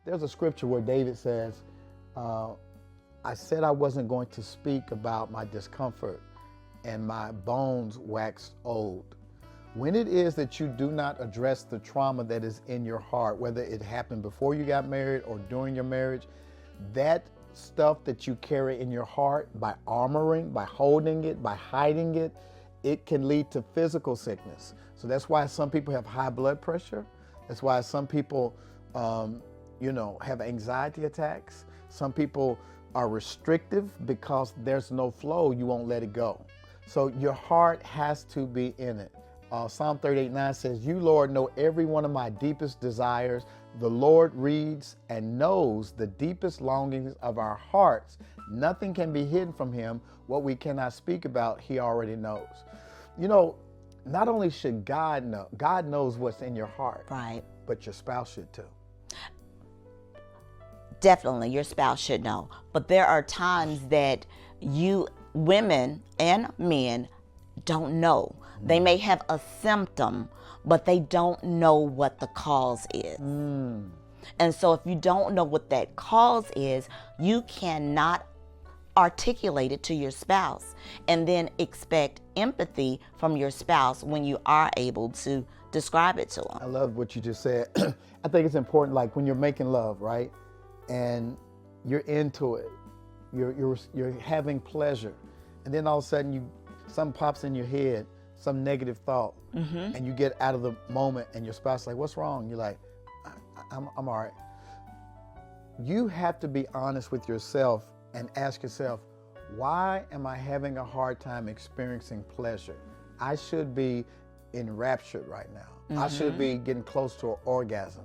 there's a scripture where David says, I said I wasn't going to speak about my discomfort, and my bones waxed old. When it is that you do not address the trauma that is in your heart, whether it happened before you got married or during your marriage, that stuff that you carry in your heart, by armoring, by holding it, by hiding it, it can lead to physical sickness. So that's why some people have high blood pressure. That's why some people, have anxiety attacks. Some people are restrictive because there's no flow. You won't let it go. So your heart has to be in it. Psalm 38:9 says, "You, Lord, know every one of my deepest desires. The Lord reads and knows the deepest longings of our hearts. Nothing can be hidden from him. What we cannot speak about, he already knows." Not only should God know, God knows what's in your heart, Right. but your spouse should too. Definitely, your spouse should know. But there are times that you, women and men, don't know. They may have a symptom, but they don't know what the cause is. And so if you don't know what that cause is, you cannot articulate it to your spouse and then expect empathy from your spouse when you are able to describe it to them. I love what you just said. I think it's important, like when you're making love, right? And you're into it, you're having pleasure, and then all of a sudden something pops in your head, some negative thought, and you get out of the moment, and your spouse is like, "What's wrong?" You're like, I'm all right." You have to be honest with yourself and ask yourself, why am I having a hard time experiencing pleasure? I should be enraptured right now. I should be getting close to an orgasm.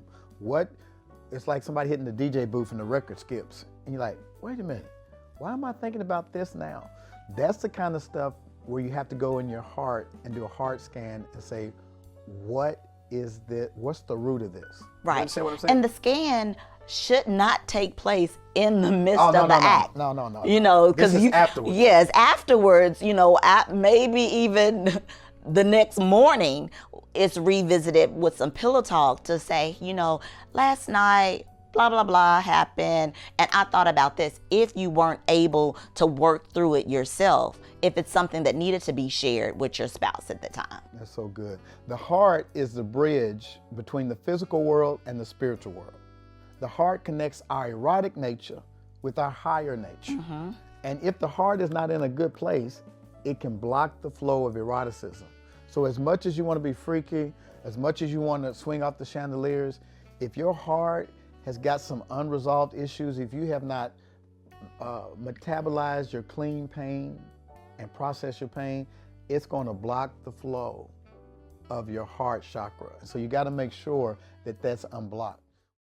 It's like somebody hitting the DJ booth and the record skips. And you're like, wait a minute, why am I thinking about this now? That's the kind of stuff where you have to go in your heart and do a heart scan and say, what is this? What's the root of this? Right. You understand what I'm saying? And the scan should not take place in the midst of the act. No. Because this is afterwards. Yes, afterwards, maybe even the next morning, it's revisited with some pillow talk to say, last night, blah, blah, blah happened, and I thought about this. If you weren't able to work through it yourself, if it's something that needed to be shared with your spouse at the time. That's so good. The heart is the bridge between the physical world and the spiritual world. The heart connects our erotic nature with our higher nature. And if the heart is not in a good place, it can block the flow of eroticism. So as much as you want to be freaky, as much as you want to swing off the chandeliers, if your heart has got some unresolved issues, if you have not metabolized your clean pain and processed your pain, it's going to block the flow of your heart chakra. So you got to make sure that that's unblocked.